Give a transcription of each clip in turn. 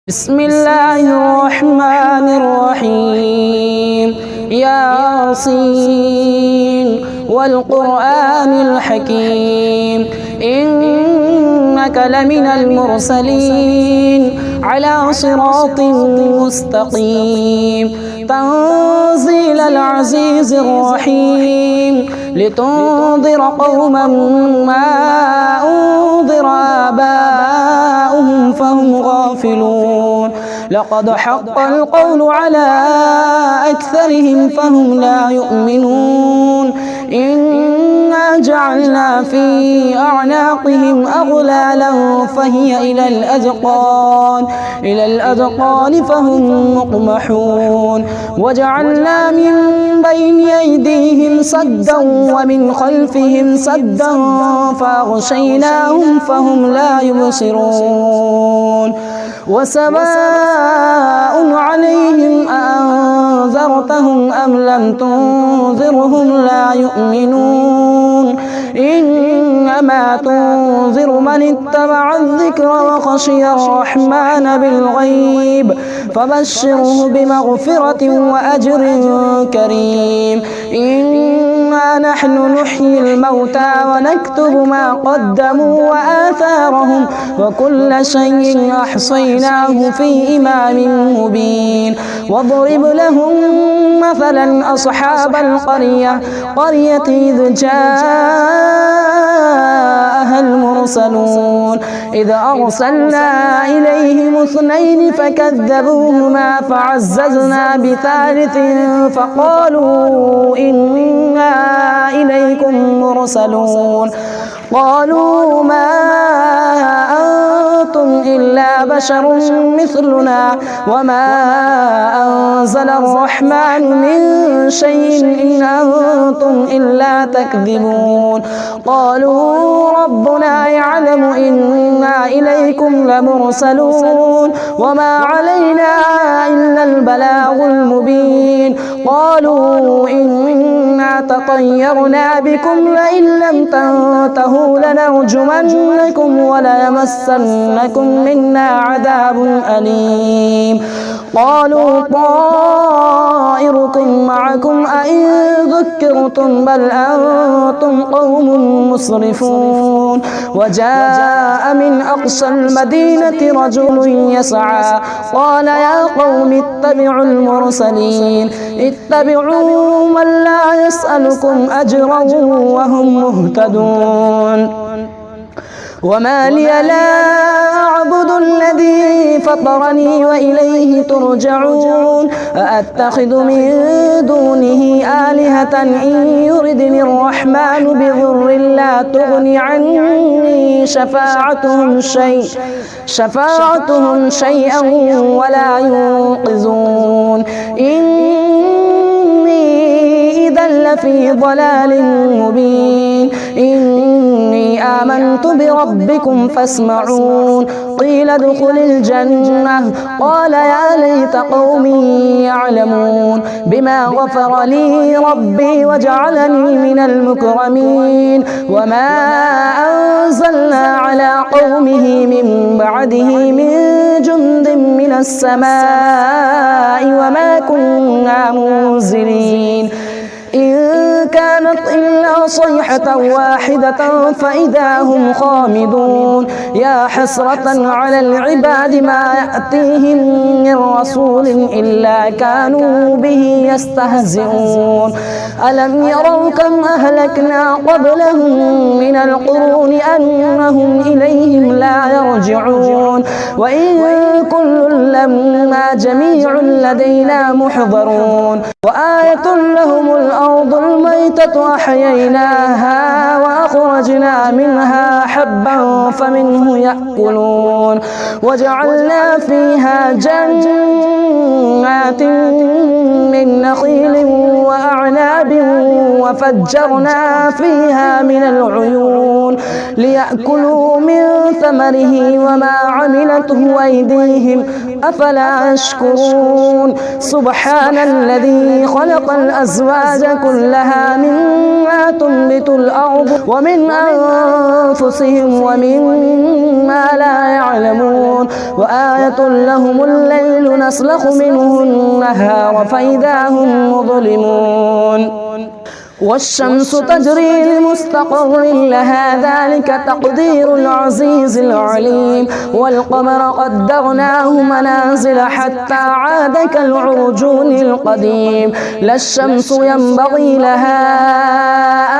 بسم الله الرحمن الرحيم ياسين والقرآن الحكيم إنك لمن المرسلين على صراط مستقيم تنزيل العزيز الرحيم لتنذر قوما ما أنذر آباؤهم فهم غافلون لقد حق القول على أكثرهم فهم لا يؤمنون إنا جعلنا في أعناقهم أغلالا فهي إلى الأذقان فهم مقمحون وجعلنا من بين أيديهم سدا ومن خلفهم سدا فأغشيناهم فهم لا يبصرون وسواء عليهم أأنذرتهم أم لم تنذرهم لا يؤمنون إنما تنذر من اتبع الذكر وخشي الرحمن بالغيب فبشره بمغفرة وأجر كريم إنا نحن نحيي الموتى ونكتب ما قدموا وآثارهم وكل شيء أحصيناه في إمام مبين واضرب لهم مثلا أصحاب القرية إذ جاءها المرسلون إذ أرسلنا إليهم 2 فكذبوهما فعززنا ب3 فقالوا إنا إليكم مرسلون قالوا ما أنتم إلا بشر مثلنا وما أنزل الرحمن من شيء إن أنتم إلا تكذبون قالوا ربنا يعلم إنا إليكم لمرسلون وما علينا إلا البلاغ المبين قالوا إنا تطيرنا بكم لئن لم تنتهوا لنرجمنكم وليمسنكم منا عذاب أليم قالوا طائركم معكم أئن ذكرتم بل أنتم قوم مسرفون وجاء من أقصى المدينة رجل يسعى قال يا قوم اتبعوا المرسلين اتبعوا من لا يسألكم أجرا وهم مهتدون وما لي لا أعبد الذي فطرني وإليه ترجعون أأتخذ من دونه آلهة إن يردني الرحمن بضر لا تغن عني شفاعتهم شيئا ولا ينقذون إني إذا لفي ضلال مبين إني آمنت بربكم فاسمعون قيل ادخل الجنة قال يا ليت قومي يعلمون بما غفر لي ربي وجعلني من المكرمين وما أنزلنا على قومه من بعده من جند من السماء وما كنا منزلين إن كانت إلا صيحة واحدة فإذا هم خامدون يا حسرة على العباد ما يأتيهم من رسول إلا كانوا به يستهزئون ألم يروا كم أهلكنا قبلهم من القرون أنهم إليهم لا يرجعون وإن كل لما جميع لدينا محضرون وآية لهم الأرض الميتة أحييناها وأخرجنا منها حبا فمنه يأكلون وجعلنا فيها جنات من نخيل وأعناب وفجرنا فيها من العيون ليأكلوا من ثمره وما عملته أيديهم أفلا يشكرون سبحان الذي خلق الأزواج كلها مما تنبت الأرض ومن أنفسهم ومما لا يعلمون وآية لهم الليل نسلخ منه النهار فإذا هم مظلمون والشمس تجري لمستقر لها ذلك تقدير العزيز العليم والقمر قدرناه منازل حتى عاد كالعرجون القديم لا الشمس ينبغي لها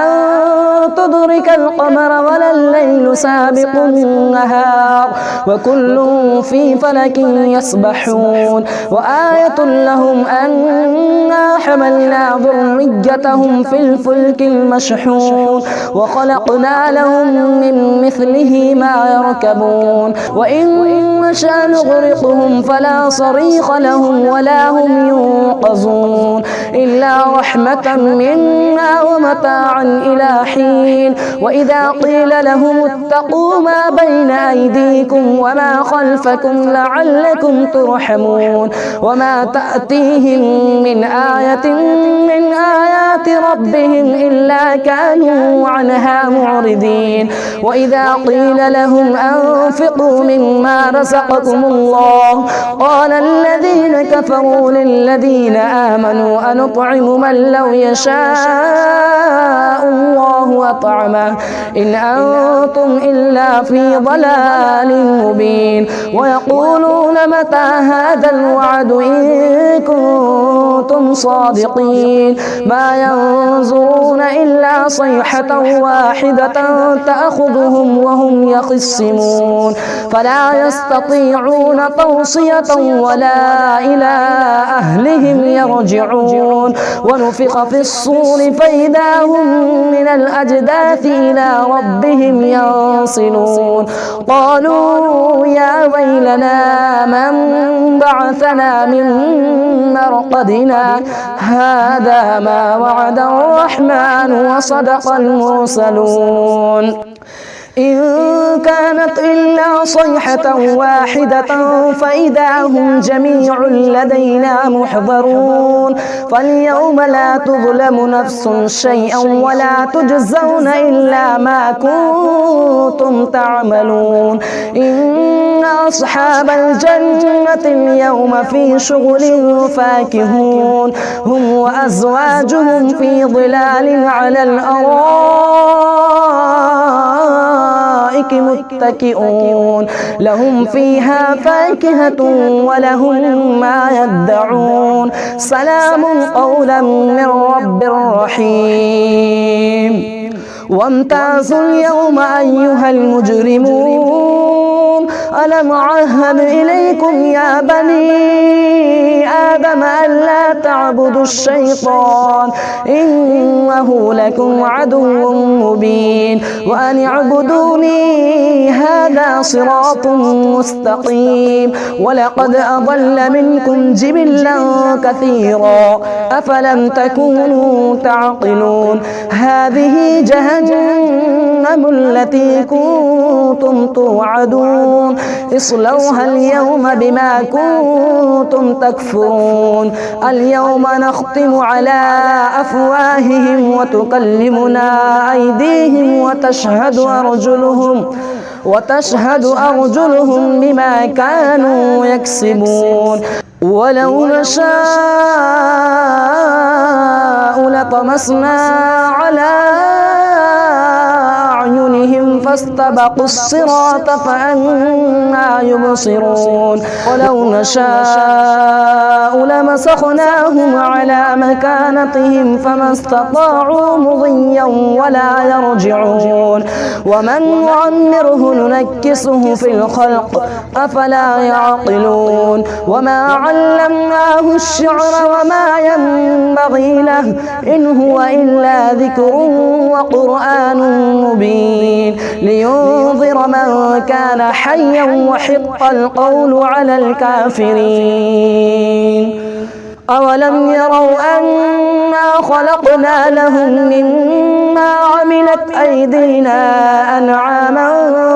أن تدرك القمر ولا الليل سابق النهار وكل في فلك يسبحون وآية لهم أنا حملنا ذريتهم في الفلك المشحون وخلقنا لهم من مثله ما يركبون وإن نشأ نغرقهم فلا صريخ لهم ولا هم ينقذون إلا رحمة منا ومتاعا إلى حين وإذا قيل لهم اتقوا ما بين أيديكم وما خلفكم لعلكم ترحمون وما تأتيهم من آية من آيات ربهم إلا كانوا عنها معرضين وإذا قيل لهم أنفقوا مما رزقكم الله قال الذين كفروا للذين آمنوا أنطعم من لو يشاء الله أطعمه إن أنتم إلا في ضلال مبين ويقولون متى هذا الوعد إن كنتم صادقين ما ينظرون إلا صيحة واحدة تأخذهم وهم يخصمون فلا يستطيعون توصية ولا إلى أهلهم يرجعون ونفخ في الصور فإذا هم من الأجداث إلى ربهم ينصلون قالوا يا ويلنا من بعثنا من مرقدنا هذا ما وعد الرحمن وصدق المرسلون إن كانت إلا صيحة واحدة فإذا هم جميع لدينا محضرون فاليوم لا تظلم نفس شيئا ولا تجزون إلا ما كنتم تعملون إن أصحاب الجنة اليوم في شغل فاكهون هم وأزواجهم في ظلال على الأرائك متكئون لهم فيها فاكهة ولهم ما يدعون سلام قولا من رب رحيم وامتازوا اليوم أيها المجرمون ألم أعهد إليكم يا بني آدم ألا تعبدوا الشيطان إنه لكم عدو مبين وأن اعبدوني هذا صراط مستقيم ولقد أضل منكم جبلا كثيرا أفلم تكونوا تعقلون هذه جهنم التي كنتم توعدون اصلوها اليوم بما كنتم تكفرون اليوم نختم على أفواههم وتكلمنا أيديهم وتشهد أرجلهم بما كانوا يكسبون ولو نشاء لطمسنا على أعينهم فاستبقوا الصراط فأنى يبصرون ولو نشاء لمسخناهم على مكانتهم فما استطاعوا مضيا ولا يرجعون ومن نعمره ننكسه في الخلق أفلا يعقلون وما علمناه الشعر وما ينبغي له إن هو إلا ذكر وقرآن مبين لينذر من كان حيا وحق القول على الكافرين أولم يروا أنا خلقنا لهم مما عملت أيدينا أنعاما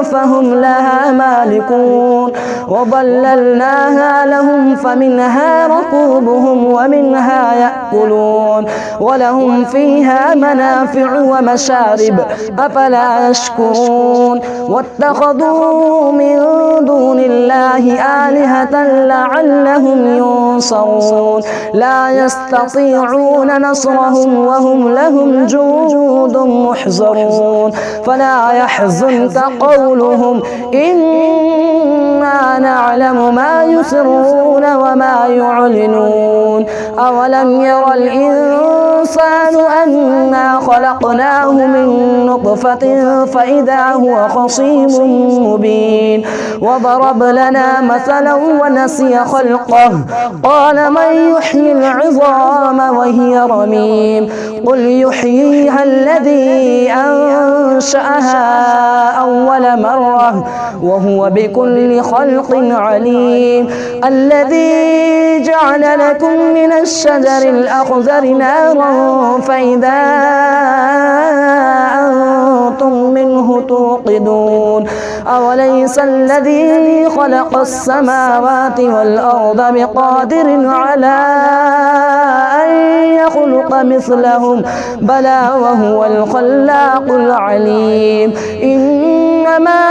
فهم لها مالكون وظللناها لهم فمنها ركوبهم ومنها يأكلون ولهم فيها منافع ومشارب أفلا يشكرون واتخذوا من دون الله آلهة لعلهم ينصرون لا يستطيعون نصرهم وهم لهم جند محضرون فلا يحزنك قولهم إنا نعلم ما يسرون وما يعلنون أولم ير الإنسان أنا خلقناه من نطفة فإذا هو خصيم مبين وضرب لنا مثلا ونسي خلقه قال من يحيي العظام وهي رميم قل يحييها الذي أنشأها أول مرة وهو بكل خلق عليم الذي جعل لكم من الشجر الأخضر نارا فإذا أنتم منه توقدون أوليس الذي خلق السماوات والأرض بقادر على أن يخلق مثلهم بلى وهو الخلاق العليم إنما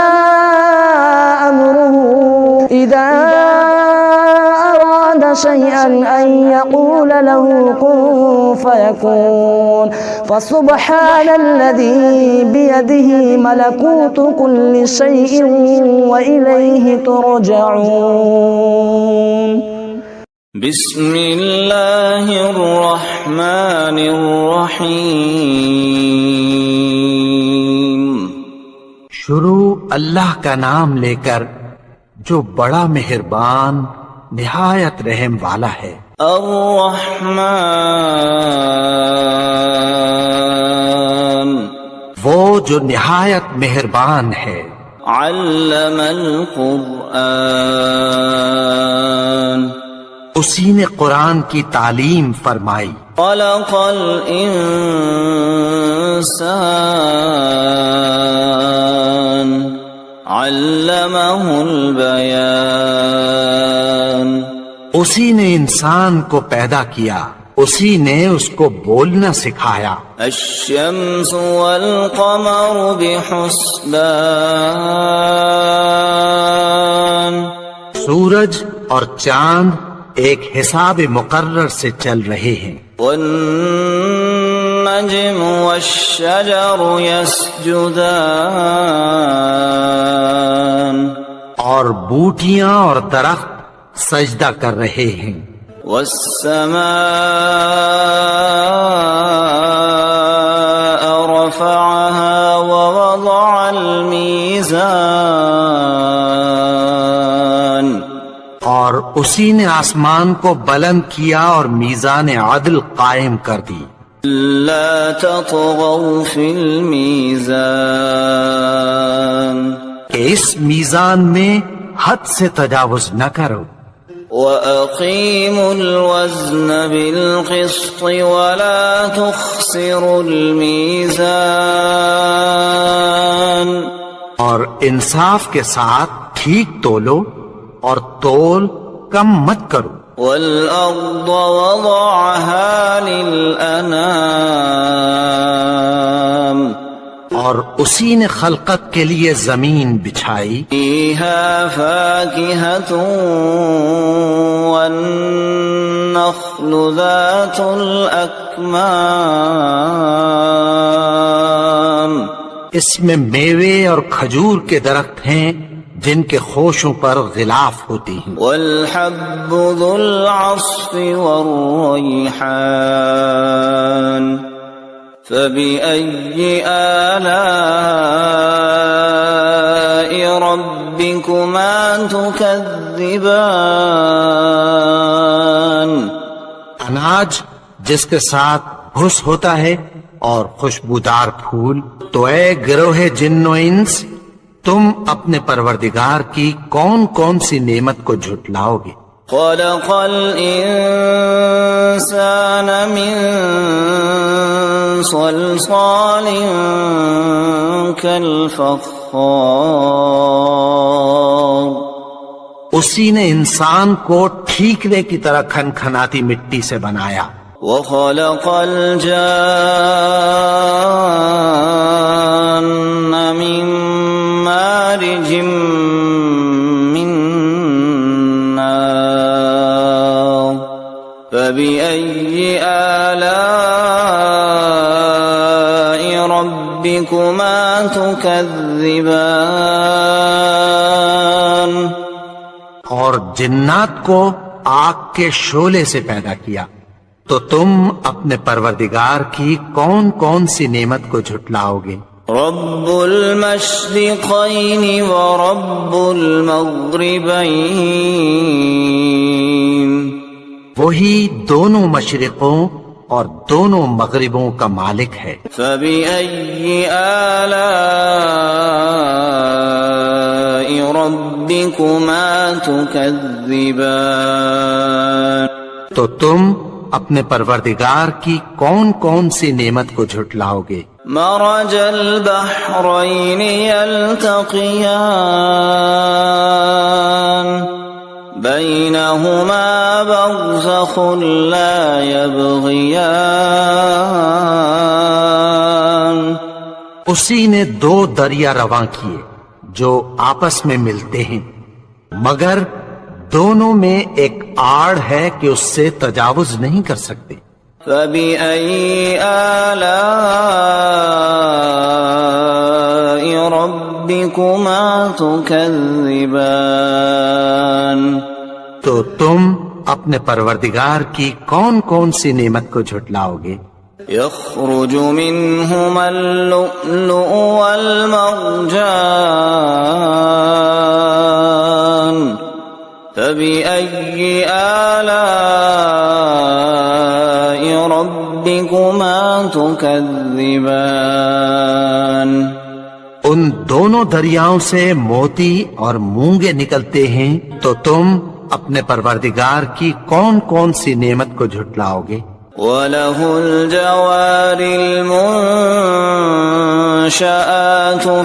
أمره إذا أراد شيئا أن يقول له كن فيكون فسبحان الذي بيده ملكوت كل شيء وإليه ترجعون بسم اللہ الرحمن الرحیم شروع اللہ کا نام لے کر جو بڑا مہربان نہایت رحم والا ہے۔ الرحمن وہ جو نہایت مہربان ہے۔ علم القرآن اسی نے قرآن کی تعلیم فرمائی۔ خلق الانسان علمہ البیان اسی نے انسان کو پیدا کیا، اسی نے اس کو بولنا سکھایا۔ الشمس والقمر بحسبان سورج اور چاند ایک حساب مقرر سے چل رہے ہیں۔ والنجم والشجر يسجدان اور بوٹیاں اور درخت سجدہ کر رہے ہیں۔ والسماء رفعها ووضع الميزان اور اسی نے آسمان کو بلند کیا اور میزان عدل قائم کر دی۔ لا تطغوا في الميزان کہ اس میزان میں حد سے تجاوز نہ کرو۔ وَأَقِيمُوا الْوَزْنَ بِالْقِسْطِ وَلَا تُخْسِرُوا الْمِيزَانَ اور انصاف کے ساتھ ٹھیک تولو اور تول کم مت کرو۔ وَالْأَرْضَ وَضَعَهَا لِلْأَنَامِ اور اسی نے خلقت کے لیے زمین بچھائی۔ فِيهَا فَاكِهَةٌ وَالنَّخْلُ ذَاتُ الْأَكْمَامِ اس میں میوے اور کھجور کے درخت ہیں جن کے خوشوں پر غلاف ہوتی ہیں۔ والحب ذو العصف والریحان فبأي آلاء ربكما تكذبان اناج جس کے ساتھ بھس ہوتا ہے اور خوشبودار پھول۔ تو اے گروہ جن و انس، تم اپنے پروردگار کی کون کون سی نعمت کو جھٹلاؤ گے؟ خلق الإنسان من صلصال كالفخار اسی نے انسان کو ٹھیکرے کی طرح کھنکھناتی مٹی سے بنایا. وخلق الجان من مارج من نار فبأي آلاء ربكما تكذبان اور جنات کو آگ کے شعلے سے پیدا کیا، تو تم اپنے پروردگار کی کون کون سی نعمت کو جھٹلاؤ گے؟ رب المشرقین ورب المغربین، وہی دونوں مشرقوں اور دونوں مغربوں کا مالک ہے. فبأي آلاء ربكما تكذبان، تو تم اپنے پروردگار کی کون کون سی نعمت کو جھٹلاؤ گے؟ مرج البحرین یلتقیان بینہما برزخ لا یبغیان، اسی نے دو دریا رواں کیے جو آپس میں ملتے ہیں، مگر دونوں میں ایک آڑ ہے کہ اس سے تجاوز نہیں کر سکتے. فبأي آلاء ربكما تكذبان، تو تم اپنے پروردگار کی کون کون سی نعمت کو جھٹلاؤ گے؟ يخرج منهما اللؤلؤ والمرجان فبأي آلاء ربكما تكذبان، ان دونوں دریاؤں سے موتی اور مونگے نکلتے ہیں، تو تم اپنے پروردگار کی کون کون سی نعمت کو جھٹلاؤ گے؟ وَلَهُ الْجَوَارِ الْمُنشَآتُ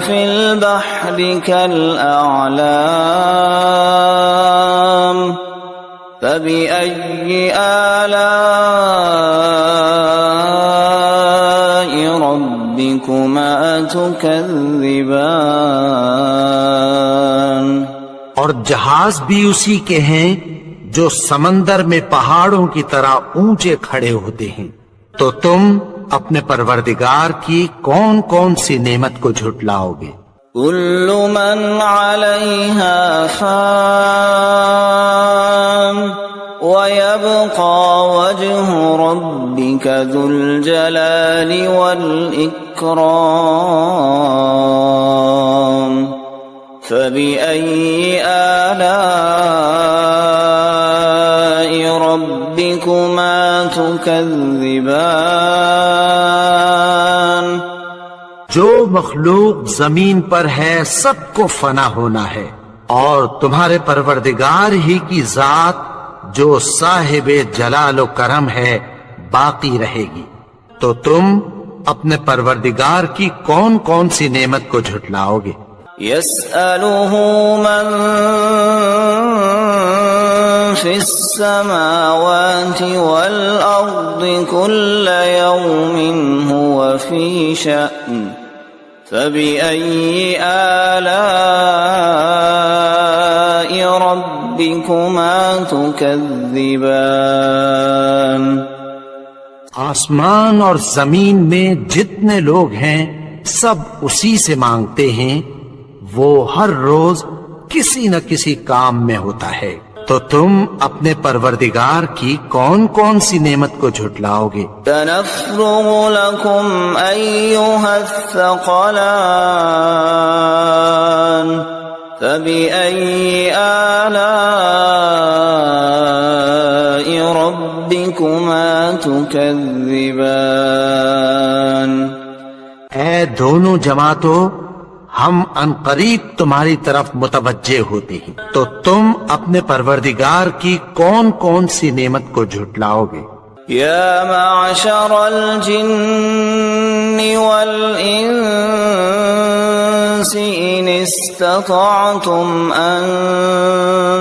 فِي الْبَحْرِ كَالْأَعْلَامِ فَبِأَيِّ آلَاءِ رَبِّكُمَا تُكَذِّبَانِ، اور جہاز بھی اسی کے ہیں جو سمندر میں پہاڑوں کی طرح اونچے کھڑے ہوتے ہیں، تو تم اپنے پروردگار کی کون کون سی نعمت کو جھٹلاؤ گے؟ كل من عليها فان ويبقى وجه ربك ذو الجلال والإكرام فبأي آلاء ربكما تكذبان، جو مخلوق زمین پر ہے سب کو فنا ہونا ہے، اور تمہارے پروردگار ہی کی ذات جو صاحب جلال و کرم ہے باقی رہے گی. تو تم اپنے پروردگار کی کون کون سی نعمت کو جھٹلاؤ گے؟ يسأله من في السماوات والأرض كل يوم هو في شأن فبأي آلاء ربكما تكذبان، آسمان اور زمین میں جتنے لوگ ہیں سب اسی سے مانگتے ہیں، وہ ہر روز کسی نہ کسی کام میں ہوتا ہے. تو تم اپنے پروردگار کی کون کون سی نعمت کو جھٹلاؤ گے؟ سنفرغ لكم أيها الثقلان فبأي آلاء ربكما تكذبان، اے دونوں جماعتوں، ہم عنقریب تمہاری طرف متوجہ ہوتے ہیں، تو تم اپنے پروردگار کی کون کون سی نعمت کو جھٹلاؤ گے؟ يا معشر الجن والإنس إن استطعتم أن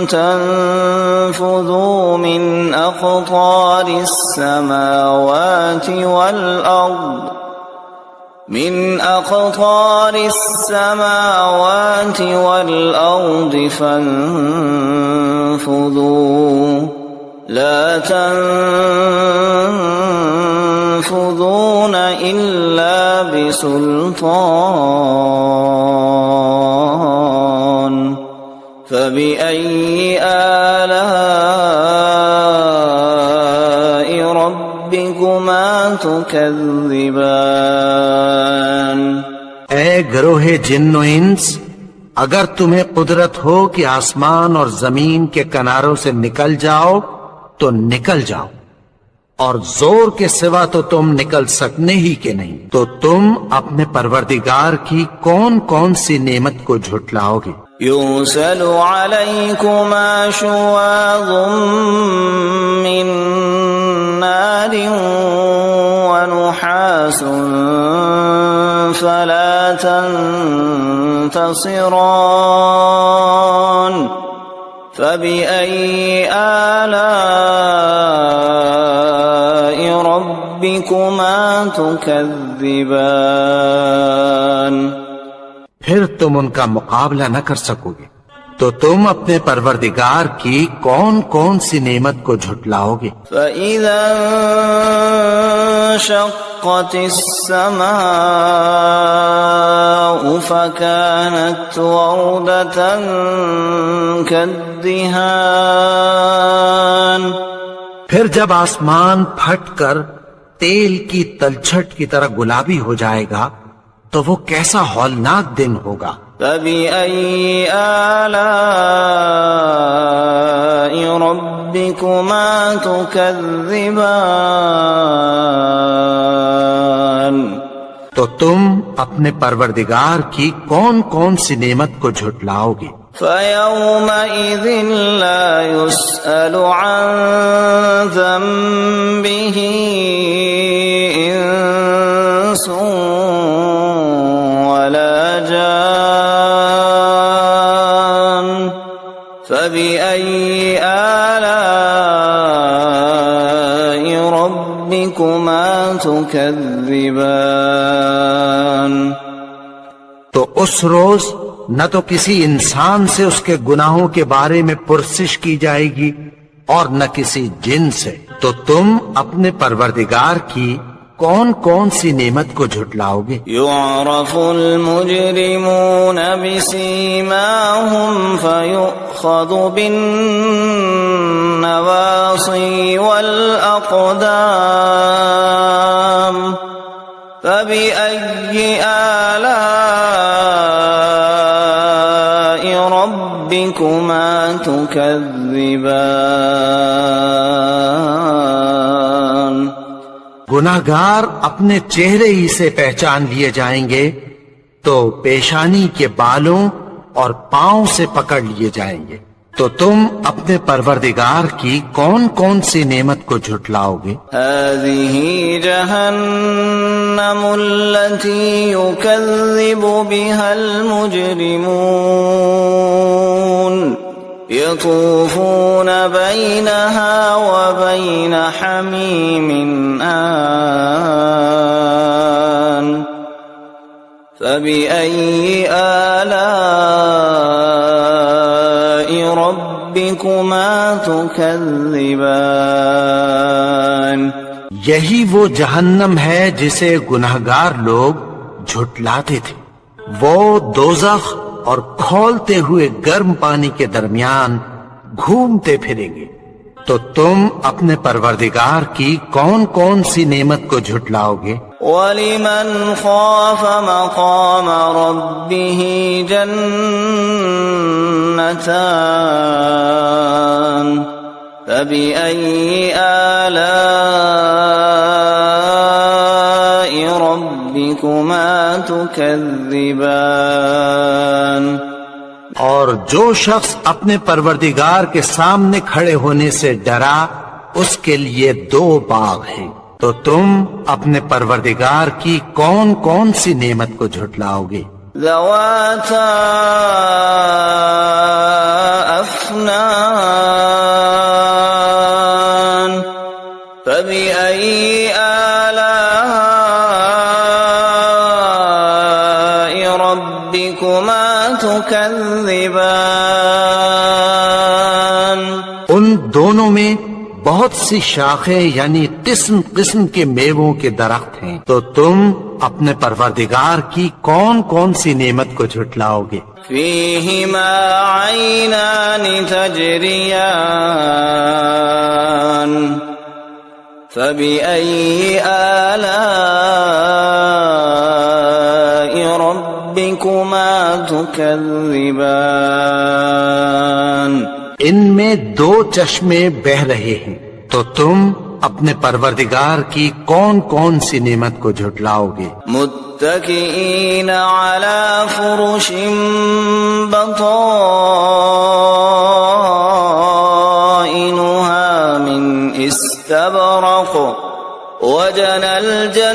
تنفذوا من أقطار السماوات والأرض فانفذوا لا تنفذون إلا بسلطان فبأي آلاء ربكما تكذبان؟ اے گروہ جن و انس، اگر تمہیں قدرت ہو کہ آسمان اور زمین کے کناروں سے نکل جاؤ تو نکل جاؤ، اور زور کے سوا تو تم نکل سکنے ہی کے نہیں، تو تم اپنے پروردگار کی کون کون سی نعمت کو جھٹلاؤ گے؟ يرسل عليكما شواظ من نار ونحاس فلا تنتصران فبأي آلاء ربكما تكذبان؟ پھر تم ان کا مقابلہ نہ کر سکو گے، تو تم اپنے پروردگار کی کون کون سی نعمت کو جھٹلاؤ گے؟ فَإِذَا انشَقَّتِ السَّمَاءُ فَكَانَتْ وَرْدَةً كَالدِّهَانِ، پھر جب آسمان پھٹ کر تیل کی تلچھٹ کی طرح گلابی ہو جائے گا تو وہ کیسا ہولناک دن ہوگا۔ فَبِأَيِّ آلَاءِ رَبِّكُمَا تُكَذِّبَانِ؟ تو تم اپنے پروردگار کی کون کون سی نعمت کو جھٹلاؤ گے؟ فَيَوْمَئِذٍ لَا يُسْأَلُ عَن ذَنبِهِ إِنسٌ وَلَا جَانٌ فَبِأَيِّ آلَاءِ رَبِّكُمَا تُكَذِّبَانِ؟ تو اس روز نہ تو کسی انسان سے اس کے گناہوں کے بارے میں پرسش کی جائے گی اور نہ کسی جن سے، تو تم اپنے پروردگار کی کون کون سی نعمت کو جھٹلاؤ گے؟ يُعْرَفُ الْمُجْرِمُونَ بِسِيمَاهُمْ فَيُؤْخَذُ بِالنَّوَاصِي وَالْأَقْدَامِ فَبِأَيِّ آلَاءِ رَبِّكُمَا تُكَذِّبَانِ؟ گناہگار اپنے چہرے ہی سے پہچان لیے جائیں گے تو پیشانی کے بالوں اور پاؤں سے پکڑ لیے جائیں گے، تو تم اپنے پروردگار کی کون کون سی نعمت کو جھٹلاؤ گے؟ هذه جهنم التي يكذب بها المجرمون يطوفون بينها وبين حميم آن فبأي آلاء ربكما تكذبان؟ یہی وہ جہنم ہے جسے گناہگار لوگ جھٹلاتے تھے، وہ دوزخ اور کھولتے ہوئے گرم پانی کے درمیان گھومتے پھریں گے، تو تم اپنے پروردگار کی کون کون سی نعمت کو جھٹلاؤ گے؟ وَلِمَنْ خَافَ مَقَامَ رَبِّهِ جَنَّتَانِ فَبِأَيِّ آلَاءِ رَبِّكُمَا ربكما تكذبان اور جو شخص اپنے پروردگار کے سامنے کھڑے ہونے سے ڈرا اس کے لیے 2 باغ ہیں، تو تم اپنے پروردگار کی کون کون سی نعمت کو جھٹلاؤ گے؟ ذواتا افنان فبأي آلاء ربكما تكذبان ان دونوں میں بہت سی شاخیں یعنی قسم قسم کے میووں کے درخت ہیں، تو تم اپنے پروردگار کی کون کون سی نعمت کو جھٹلاؤ گے؟ فيهما عينان تجريان فبأي آلاء ربكما تكذبان ان میں 2 چشمے بہ رہے ہیں، تو تم اپنے پروردگار کی کون کون سی نعمت کو جھٹلاؤ گے؟ متكئين على فرش بطائنها من استبرق وجنى الجنتين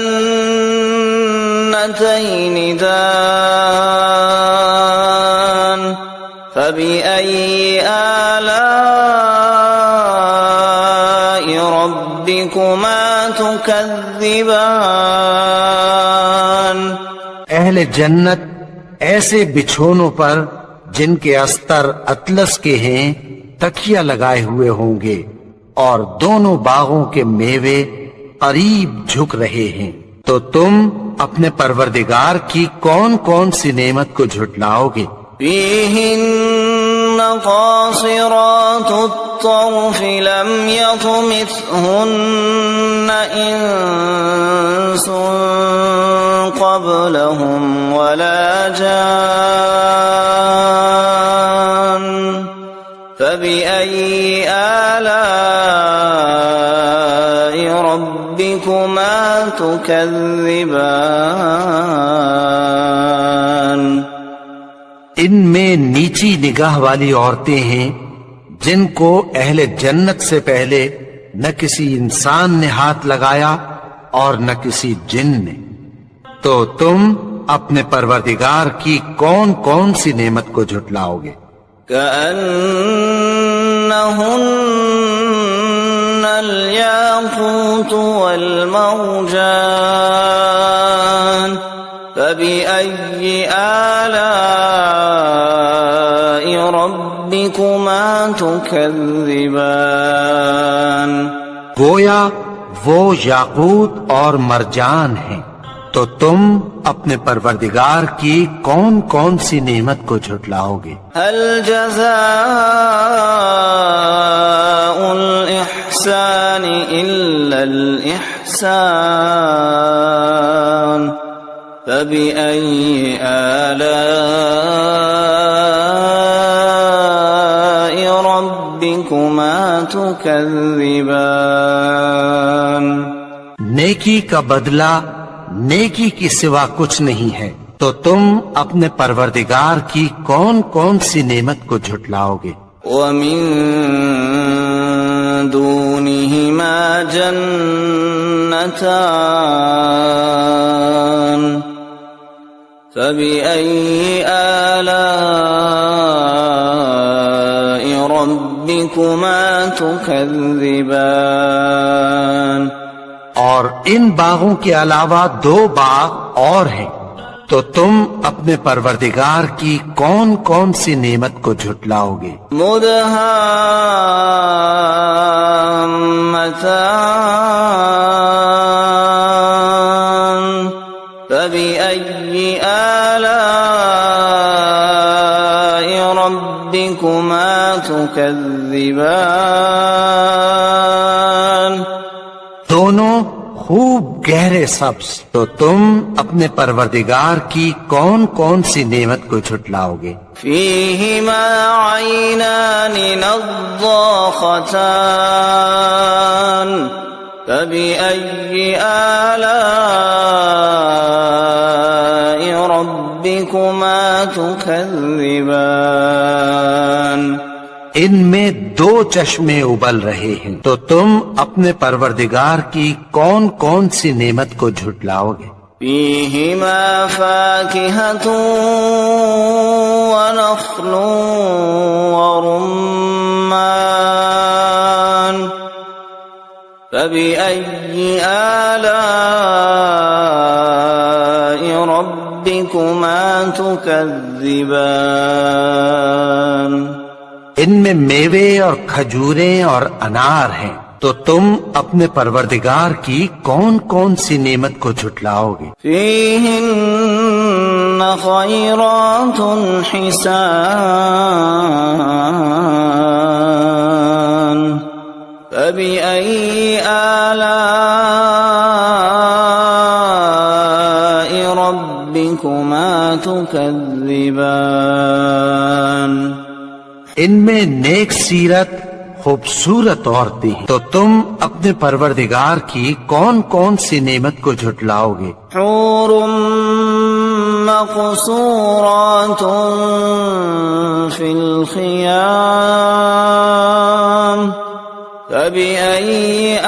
دان فبأي آلاء ربكما تكذبان اہل جنت ایسے بچھونوں پر جن کے استر اطلس کے ہیں تکیہ لگائے ہوئے ہوں گے، اور دونوں باغوں کے میوے قریب جھک رہے ہیں، تو تم اپنے پروردگار کی کون کون سی نعمت کو جھٹلاؤ گے؟ فيهن قاصرات الطرف لم يطمثهن إنس قبلهم ولا جان فبأي آلاء ربكما تكذبان ان میں نیچی نگاہ والی عورتیں ہیں جن کو اہل جنت سے پہلے نہ کسی انسان نے ہاتھ لگایا اور نہ کسی جن نے، تو تم اپنے پروردگار کی کون کون سی نعمت کو جھٹلاؤ گے؟ كأنهن الياقوت والمرجان فبأي آلاء ربكما تكذبان گویا وہ یاقوت اور مرجان ہیں، تو تم اپنے پروردگار کی کون کون سی نعمت کو جھٹلاؤ گے؟ هل جزاء الإحسان إلا الإحسان فبأي آلاء ربكما تكذبان نیکی کا بدلہ نیکی کی سوا کچھ نہیں ہے، تو تم اپنے پروردگار کی کون کون سی نعمت کو جھٹلاؤ گے؟ ومن دونهما جنتان فبأي آلاء ربكما تكذبان اور ان باغوں کے علاوہ 2 باغ اور ہیں، تو تم اپنے پروردگار کی کون کون سی نعمت کو جھٹلاؤ گے؟ مدهامتان فبأي آلاء ربكما تكذبان دونوں خوب گہرے سبز، تو تم اپنے پروردگار کی کون کون سی نعمت کو جھٹلاؤ گے؟ فيهما عينان نضاختان فبأي آلاء ربكما تكذبان ان میں دو چشمے ابل رہے ہیں، تو تم اپنے پروردگار کی کون کون سی نعمت کو جھٹلاؤ گے؟ فيهما فاكهة ونخل ورمان فبأي آلاء ربكما تكذبان ان میں میوے اور کھجوریں اور انار ہیں، تو تم اپنے پروردگار کی کون کون سی نعمت کو جھٹلاؤ گے؟ فيهن خيرات حسان فبأي آلاء ربكما تكذبان ان میں نیک سیرت خوبصورت عورتیں ہیں، تو تم اپنے پروردگار کی کون کون سی نعمت کو جھٹلاؤ گے؟ حور مقصورات في الخيام فبأي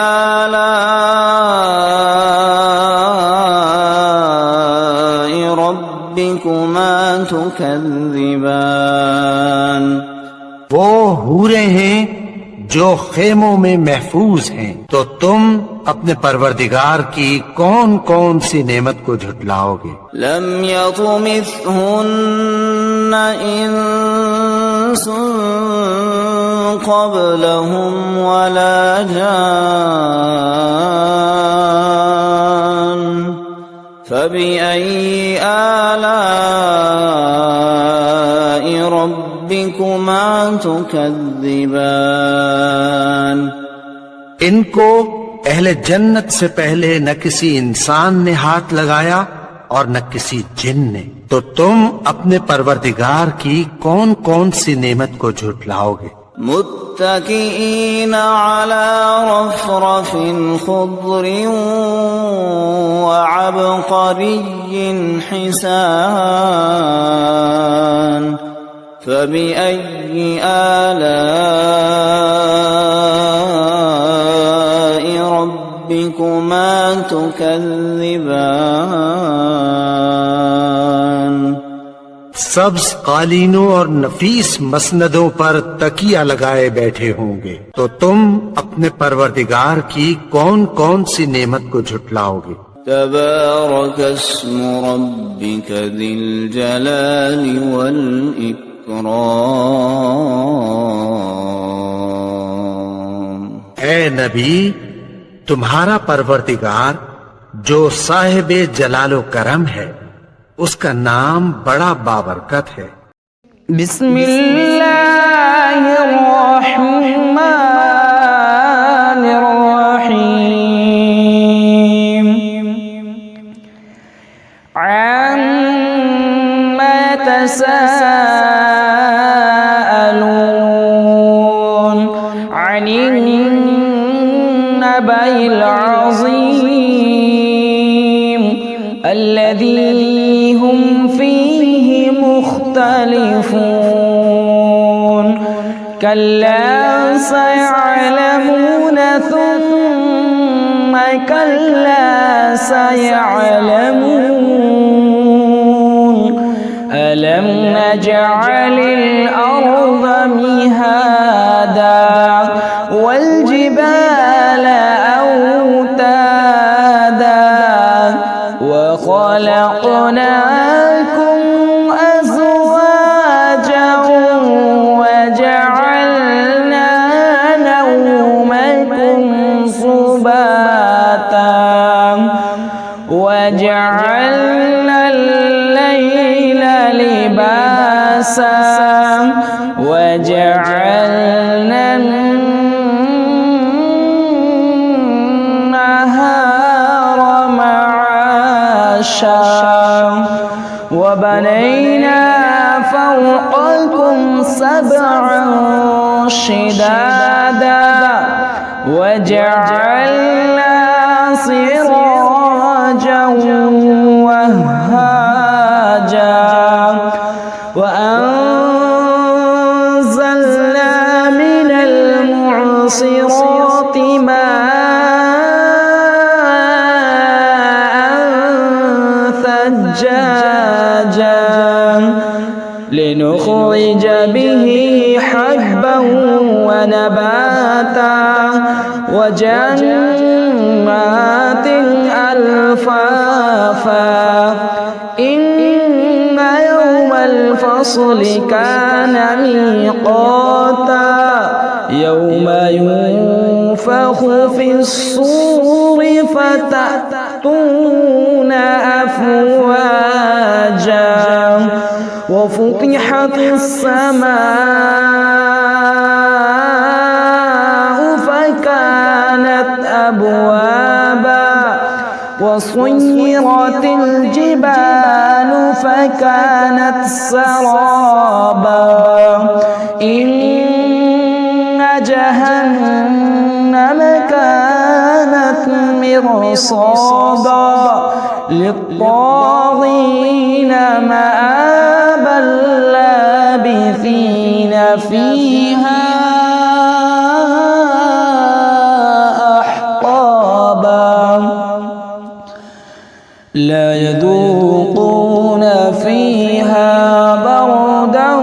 آلاء ربكما تكذبان وہ حوریں ہیں جو خیموں میں محفوظ ہیں، تو تم اپنے پروردگار کی کون کون سی نعمت کو جھٹلاؤ گے؟ لم يطمثهن انس قبلهم ولا جان فبأي آلاء ربكما تكذبان ان کو اہل جنت سے پہلے نہ کسی انسان نے ہاتھ لگایا اور نہ کسی جن نے، تو تم اپنے پروردگار کی کون کون سی نعمت کو جھٹلاؤ گے؟ متكئين على رفرف خضر وعبقري حسان فبأي آلاء ربكما تكذبان سبز قالینوں اور نفیس مسندوں پر تکیہ لگائے بیٹھے ہوں گے، تو تم اپنے پروردگار کی کون کون سی نعمت کو جھٹلاؤ گے؟ تبارك اسم ربك ذي الجلال والإكرام اے نبی، تمہارا پروردگار جو صاحب جلال و کرم ہے، اس کا نام بڑا بابرکت ہے۔ بسم اللہ الرحمن الرحیم عما تساءلون عن النبأ العظیم الذي هم فيه مختلفون كلا سيعلمون ثم كلا سيعلمون ألم نجعل الأرض مهادا والجبال أوتادا وخلقناكم أزواجا وجعلنا نومكم سباتا وجعلنا الليل لباسا وجعلنا النهار معاشا وبنينا فوقكم سبعا شدادا وجعلنا سراجا وهاجا وأنزلنا من المعصرات ماء ثجاجا لنخرج به حبا ونباتا وجنات ألفافا إن يوم الفصل كان ميقاتا يوم ينفخ في الصور فتأتون أفواجا وفتحت السماء فكانت أبوابا وصيرت الجبال فكانت سرابا إن جهنم كانت مرصادا للطاغين مآبا لابثين فيها أحقابا لا يذوقون فيها بردا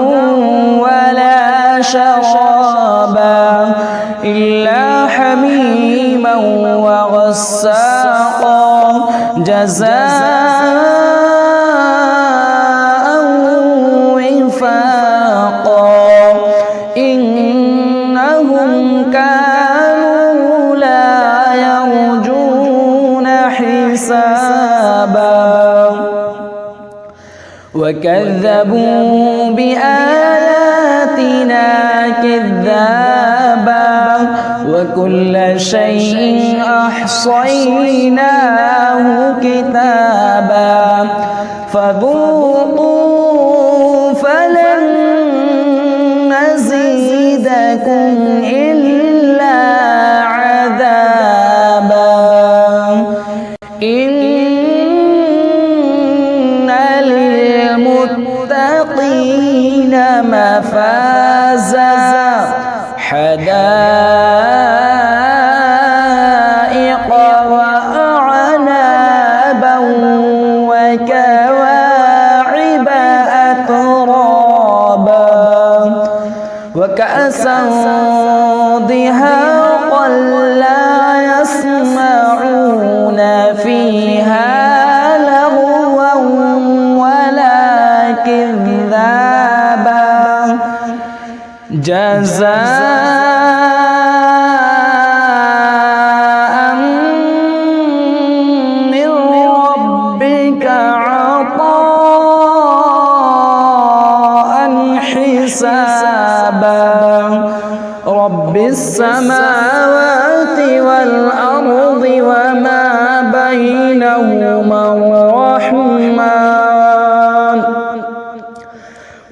ولا شرابا إلا حميما وغساقا جزاء وفاقا إنهم كانوا لا يرجون حسابا وكذبوا بآياتنا كذابا وكل شيء أحصيناه كتابا فذوقوا فلن نزيدكم إلا عذابا إن للمتقين مفازا حدائق وأعنابا وكواعب أترابا وكأسا دهاقا لا يسمعون فيها لغوا ولا كذابا جزاء من ربك عطاء حسابا رب السماوات والأرض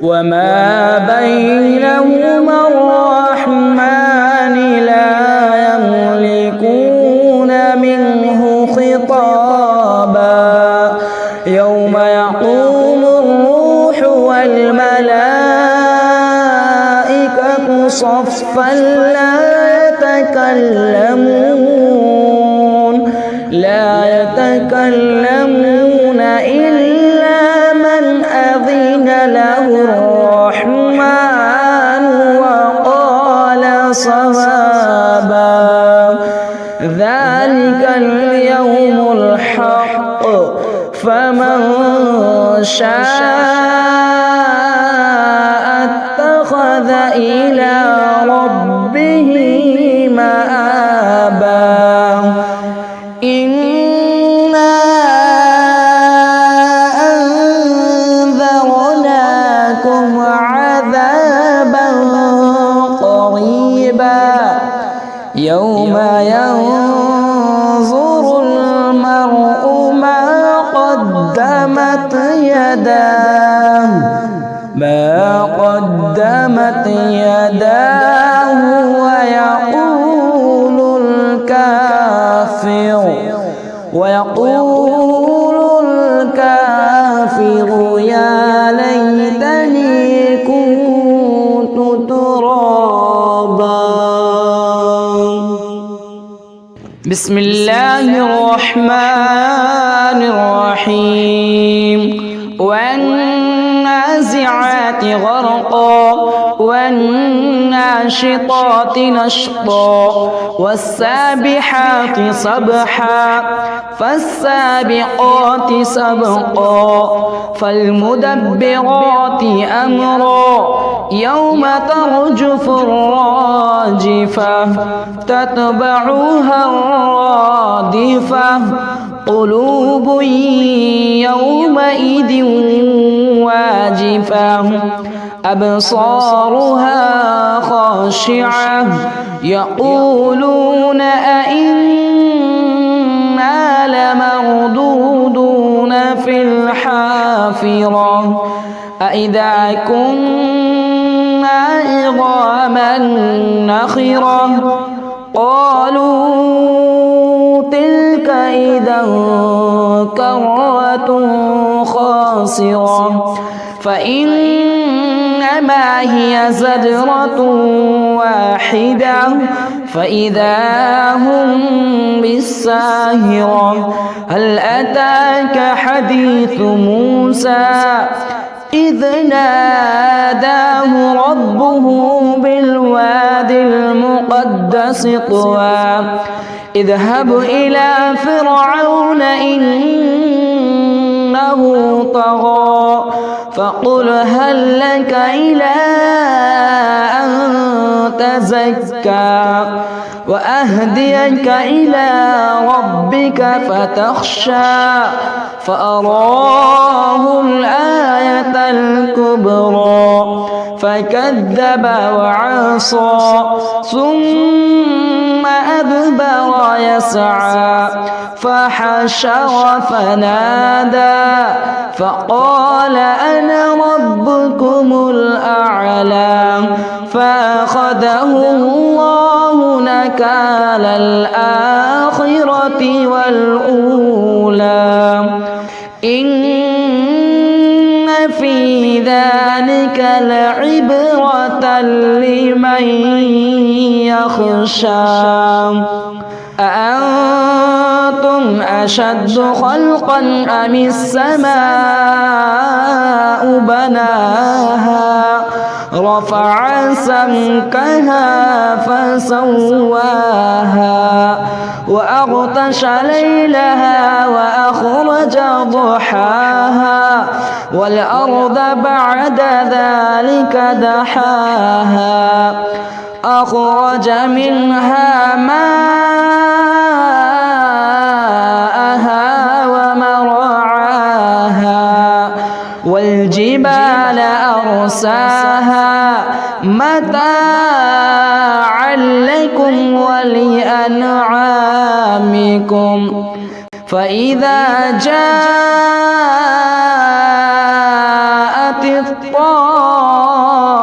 وما بينهما الرحمن لا يملكون منه خطابا يوم يقوم الروح والملائكة صفا لا يتكلمون إلا من أذن له الرحمن وقال صوابا ذلك اليوم الحق فمن شاء اتخذ إلى ربه مآبا إنا أنذرناكم عذابا قريبا يوم ينظر المرء ما قدمت يداه ويقول الكافر ويقول الكافر يا ليتني كنت ترابا. بسم الله الرحمن الرحيم. والنازعات غرقا والناشطات نشطا والسابحات سبحا فالسابقات سبقا فالمدبرات أمرا يوم ترجف الراجفة تتبعها الرادفة قلوب يومئذ واجفة أبصارها خاشعة يقولون أئنا لمردودون في الحافرة أئذا كنا عظاما نخرة قالوا تلك إذا كرة خاسرة فإنما هي زجرة واحدة فإذا هم بالساهرة. هل أتاك حديث موسى إذ ناداه ربه بالواد المقدس طوى اذهب إلى فرعون إنه طغى فقل هل لك إلى أن تزكى وأهديك إلى ربك فتخشى فأراه الآية الكبرى فكذب وعصى ثم أدبر يسعى فحشر فنادى فقال أنا ربكم الأعلى فأخذه الله نكال الآخرة والأولى إن في ذلك لعبرة لمن يخشى. أأنتم أشد خلقا أم السماء بناها رفع سمكها فسواها وأغطش ليلها وأخرج ضحاها والأرض بعد ذلك دحاها أخرج منها ماءها ومرعاها والجبال أرساها متاعا لكم ولأنعامكم فإذا جاءت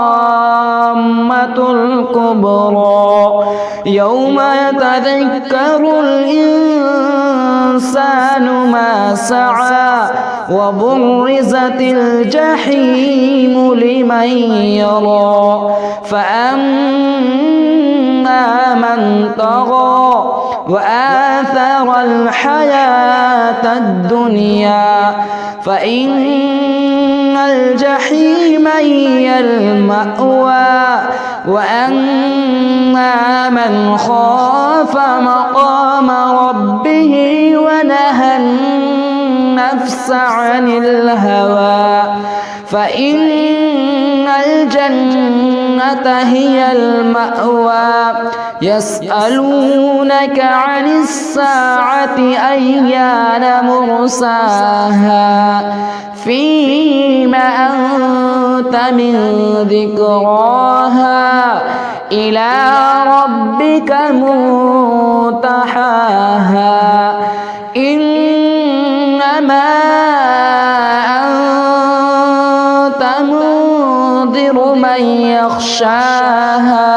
الطامة الكبرى يوم يتذكر الإنسان ما سعى وبرزت الجحيم لمن يرى فأما من طغى وآثر الحياة الدنيا فإن الجحيم هي المأوى وأما من خاف مقام ربه ونهى النفس عن الهوى فإن الجنة هي المأوى. يسألونك عن الساعة أيان مرساها فيما أنت من ذكراها إلى ربك منتهاها إنما أنت منذر من يخشاها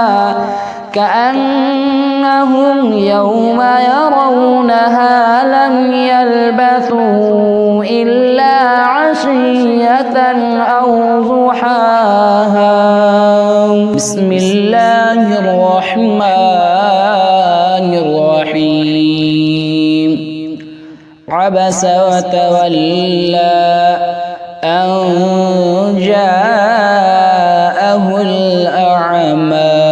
كأنهم وجوههم يوم يرونها لم يلبثوا إلا عشية أو ضحاها. بسم الله الرحمن الرحيم. عبس وتولى أن جاءه الأعمى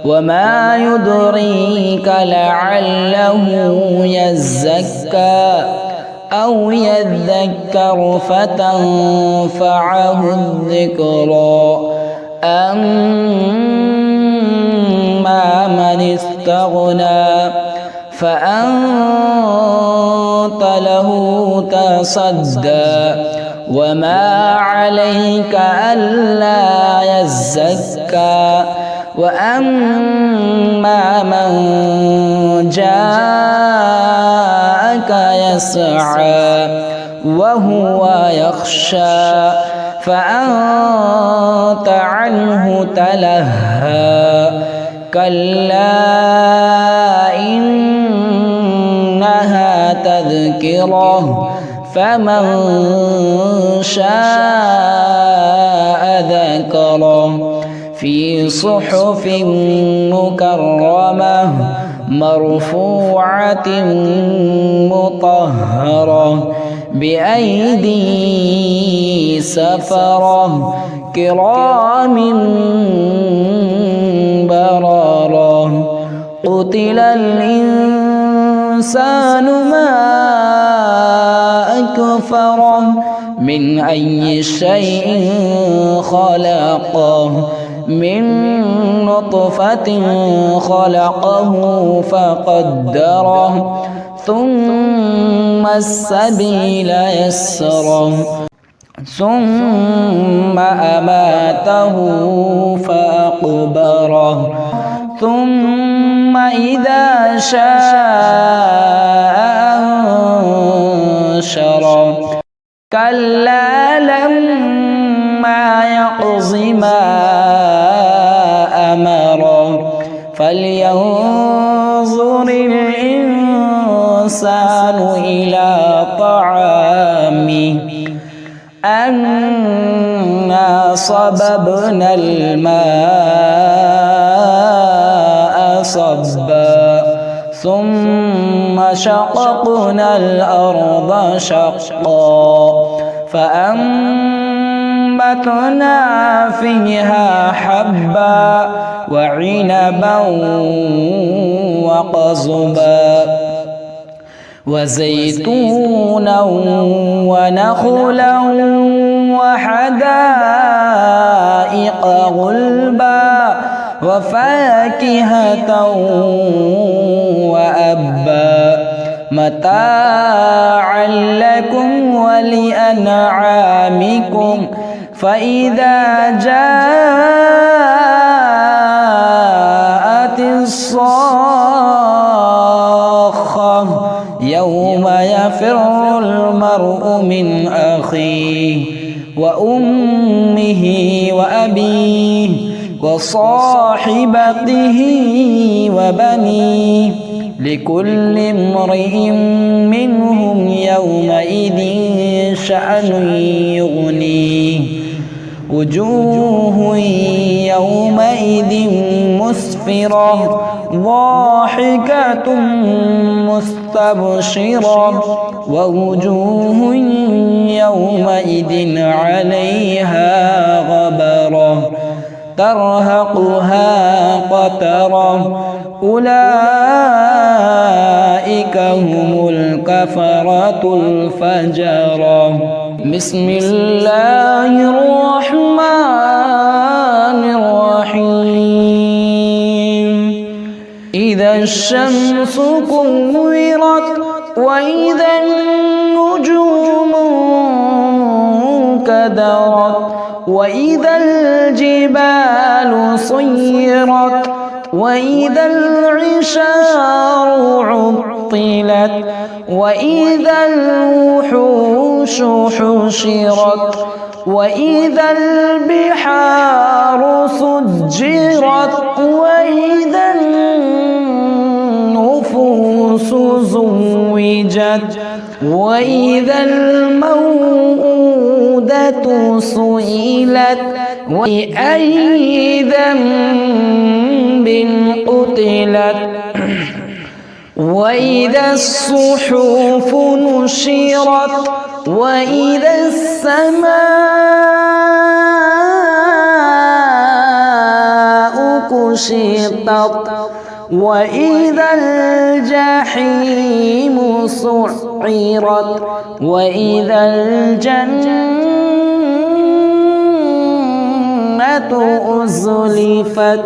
وما يدريك لعله يزكى أو يذكر فتنفعه الذكرى. أما من استغنى فأنت له تصدى وما عليك ألا يزكى. وأما من جاءك يسعى وهو يخشى فأنت عنه تلهى. كلا إنها تذكرة فمن شاء ذكره في صحف مكرمة مرفوعة مطهرة بأيدي سفرة كرام بررة. قتل الإنسان ما أكفره من أي شيء خلقه من نطفة خلقه فقدره ثم السبيل يسره ثم أماته فأقبره ثم إذا شاء أنشره. كلا لما يقض ما أمره فلينظر الإنسان إلى طعامه أنا صببنا الماء صبا ثم شققنا الأرض شقا فأنبتنا فيها حبا وعنبا وقضبا وزيتونا ونخلا وحدائق غلبا وفاكهة وأبا متاعا لكم ولأنعامكم. فإذا جاءت الصاخة يوم يفر المرء من أخيه وأمه وأبيه وصاحبته وبنيه لكل امرئ منهم يومئذ شأن يغنيه. وجوه يومئذ مسفرة ضاحكة مستبشرة ووجوه يومئذ عليها غبرة ترهقها قترة. أولئك هم الكفرة الفجرة. بسم الله الرحمن الرحيم. إذا الشمس كورت وإذا النجوم انكدرت وإذا الجبال صيرت وإذا العشار عطلت وإذا الوحوش حشرت وإذا البحار سجرت وإذا أخرجت وإذا الموءودة سئلت بأي ذنب قتلت وإذا الصحف نشرت وإذا السماء كشطت وإذا الجحيم سعرت وإذا الجنة أزلفت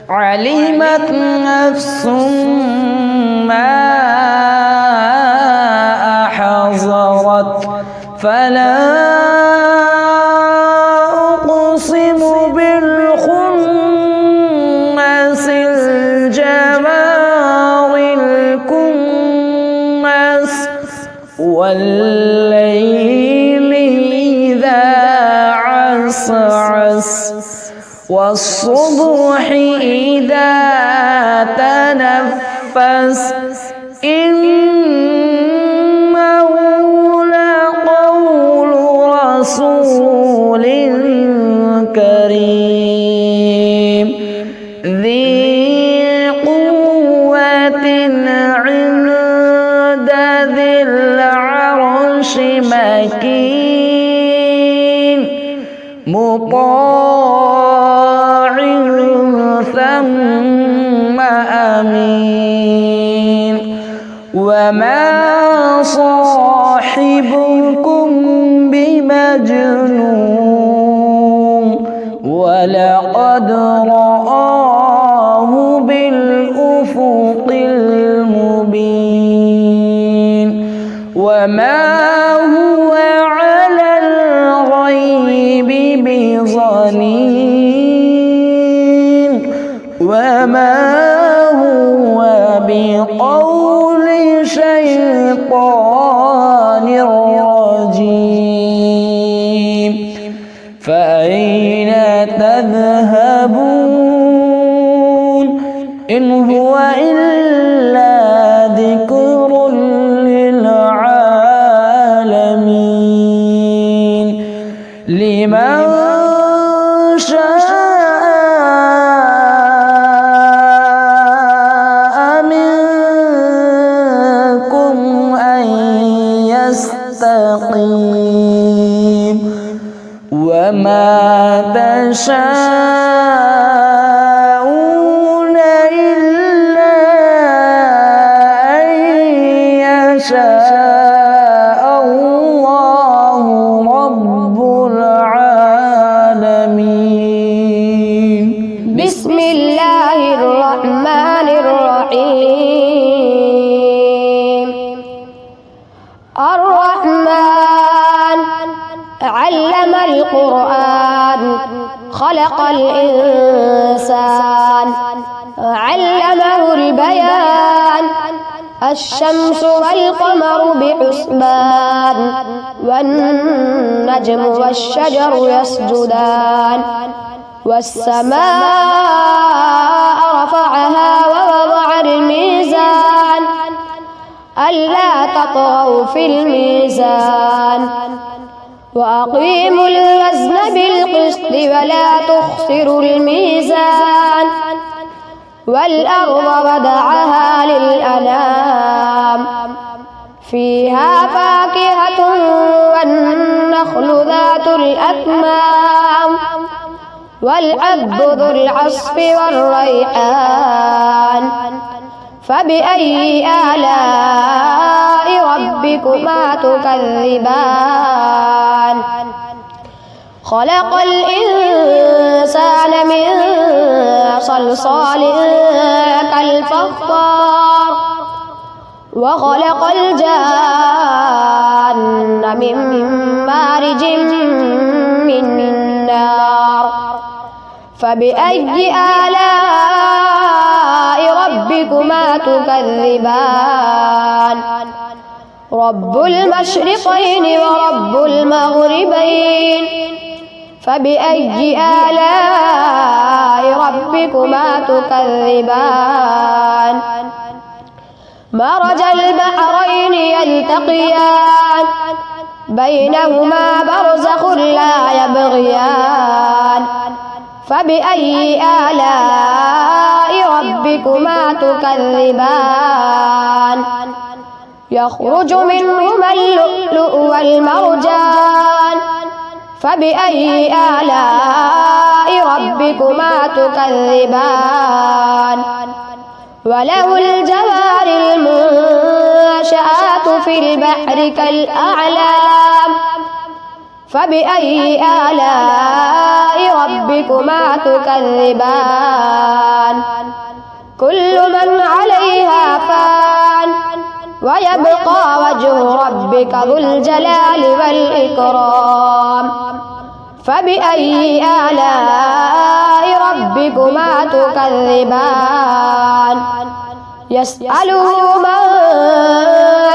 علمت نفس ما أحضرت فلا أقسم بالخنس الجوار الكنس والليل إذا عسعس والصبح إذا تنفس إنه لقول رسول كريم ذي قوة عند ذي العرش مكين مطاع ثم أمين وما صاحبكم بمجنون ولقد رآه بالأفق المبين وما هو على الغيب بضنين وما هو بقول شيطان رجيم فأين تذهبون إن هو إلا ذكر للعالمين لمن شاء منكم أن يستقيم وما تشاءون إلا أن يشاء الله رب العالمين بسم الله الرحمن الرحيم الرحمن علم القرآن خلق الإنسان علمه البيان الشمس والقمر بحسبان والنجم والشجر يسجدان والسماء رفعها ووضع الميزان ألا تطغوا في الميزان وأقيموا الوزن بالقسط ولا تخسروا الميزان والأرض وضعها للأنام فيها فاكهة والنخل ذات الأكمام والحب ذو العصف والريحان فبأي آلاء ربكما تكذبان خلق الإنسان من صلصال كالفخار وخلق الجان من مارج من نار فبأي آلاء ربكما تكذبان رب المشرقين ورب المغربين فبأي آلاء ربكما تكذبان مرج البحرين يلتقيان بينهما برزخ لا يبغيان فبأي آلاء ربكما تكذبان يخرج منهما اللؤلؤ والمرجان فبأي آلاء ربكما تكذبان وله الجوار المنشآت في البحر كالأعلام فبأي آلاء ربكما تكذبان كل من عليها فان ويبقى وجه ربك ذو الجلال والإكرام فبأي آلاء ربكما تكذبان يسأله من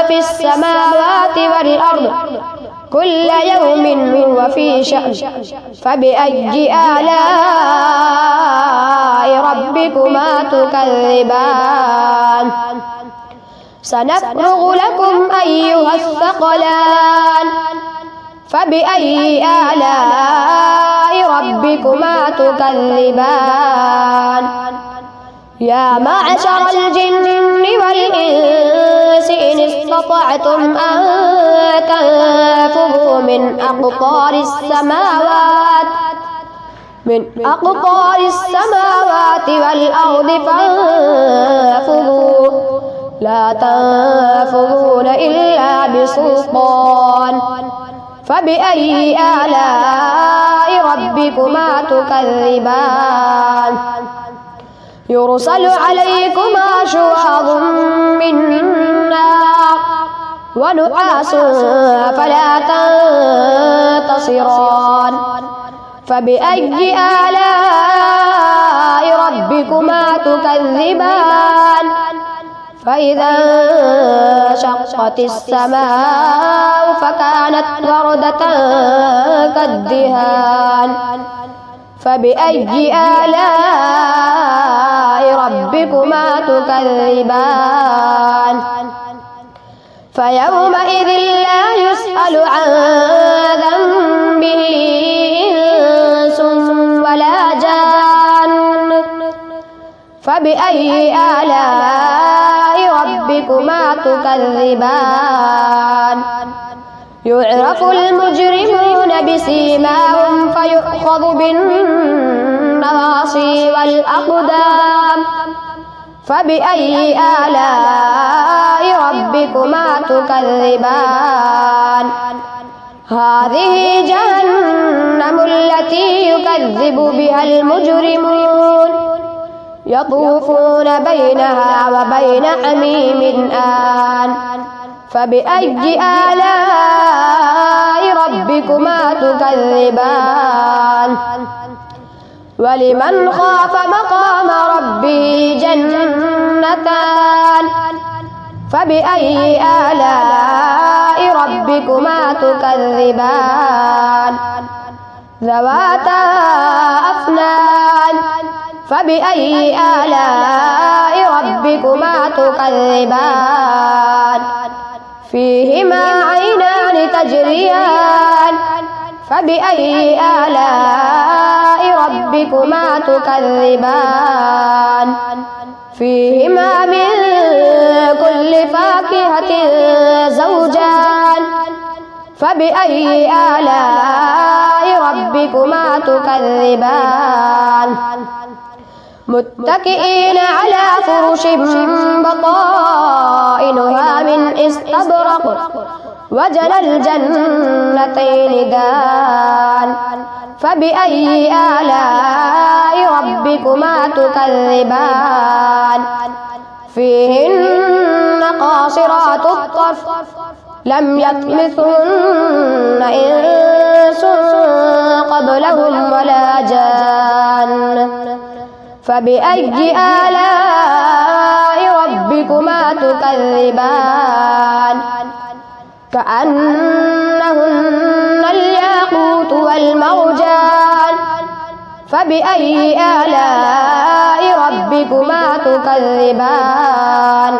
في السماوات والأرض كل يوم هو في شأن فبأي آلاء ربكما تكذبان سنفرغ لكم أيها الثقلان فبأي آلاء ربكما تكذبان يا معشر الجن والإنس إن استطعتم أن تنفذوا من أقطار السماوات والأرض فانفذوا لا تنفذون إلا بسلطان فبأي آلاء ربكما تكذبان يرسل عليكما شواظ من نار ونحاس فلا تنتصران فبأي آلاء ربكما تكذبان فإذا انشقت السماء فكانت وردة كالدهان فبأي آلاء ربكما تكذبان فيومئذ لا يسأل عن ذنبه إنس ولا جان فبأي آلاء ربكما تكذبان يعرف المجرمون بسيماهم فيؤخذ بالنواصي والأقدام فبأي آلاء ربكما تكذبان هذه جهنم التي يكذب بها المجرمون يطوفون بينها وبين حميم آن فبأي آلاء ربكما تكذبان ولمن خاف مقام ربه جنتان فبأي آلاء ربكما تكذبان ذواتا أفنان فبأي آلاء ربكما تكذبان فيهما عينان تجريان فبأي آلاء ربكما تكذبان فيهما من كل فاكهة زوجان فبأي آلاء ربكما تكذبان متكئين على فرش بطائنها من استبرق وجنى الجنتين دان فبأي آلاء ربكما تكذبان فيهن قاصرات الطرف لم يطمثهن إنس قبلهم ولا جان فبأي آلاء ربكما تكذبان كأنهن الياقوت والمرجان فبأي آلاء ربكما تكذبان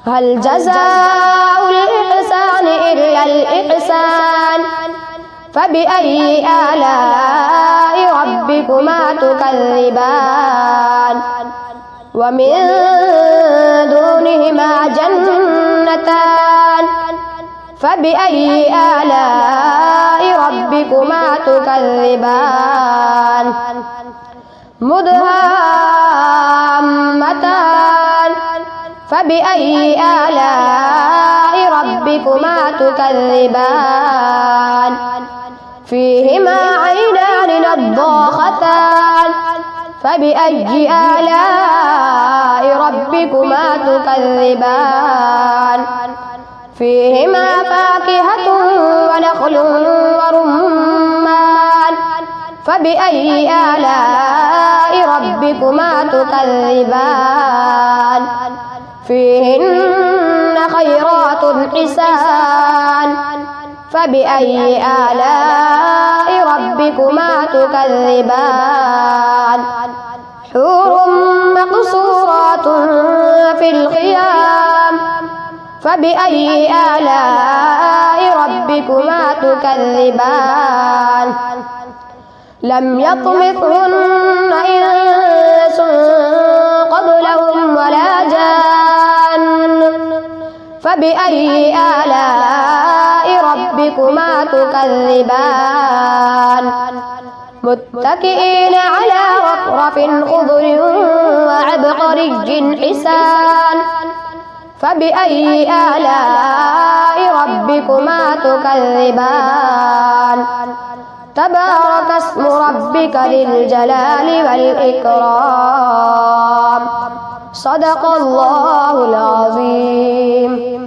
هل جزاء الإحسان إلا الإحسان فبأي آلاء ربكما تكذبان ومن دونهما جنتان فبأي آلاء ربكما تكذبان مدهامتان فبأي آلاء ربكما تكذبان فيهما عينان نضاختان فبأي آلاء ربكما تكذبان فيهما فاكهة ونخل ورمان فبأي آلاء ربكما تكذبان فيهن خيرات حسان فبأي آلاء ربكما تكذبان حور مقصورات في الخيام فبأي آلاء ربكما تكذبان لم يطمثهن إنس قبلهم ولا جان فبأي آلاء ربكما تكذبان متكئين على رفرف خضر وعبقري حسان فبأي آلاء ربكما تكذبان تبارك اسم ربك ذي الجلال والإكرام صدق الله العظيم.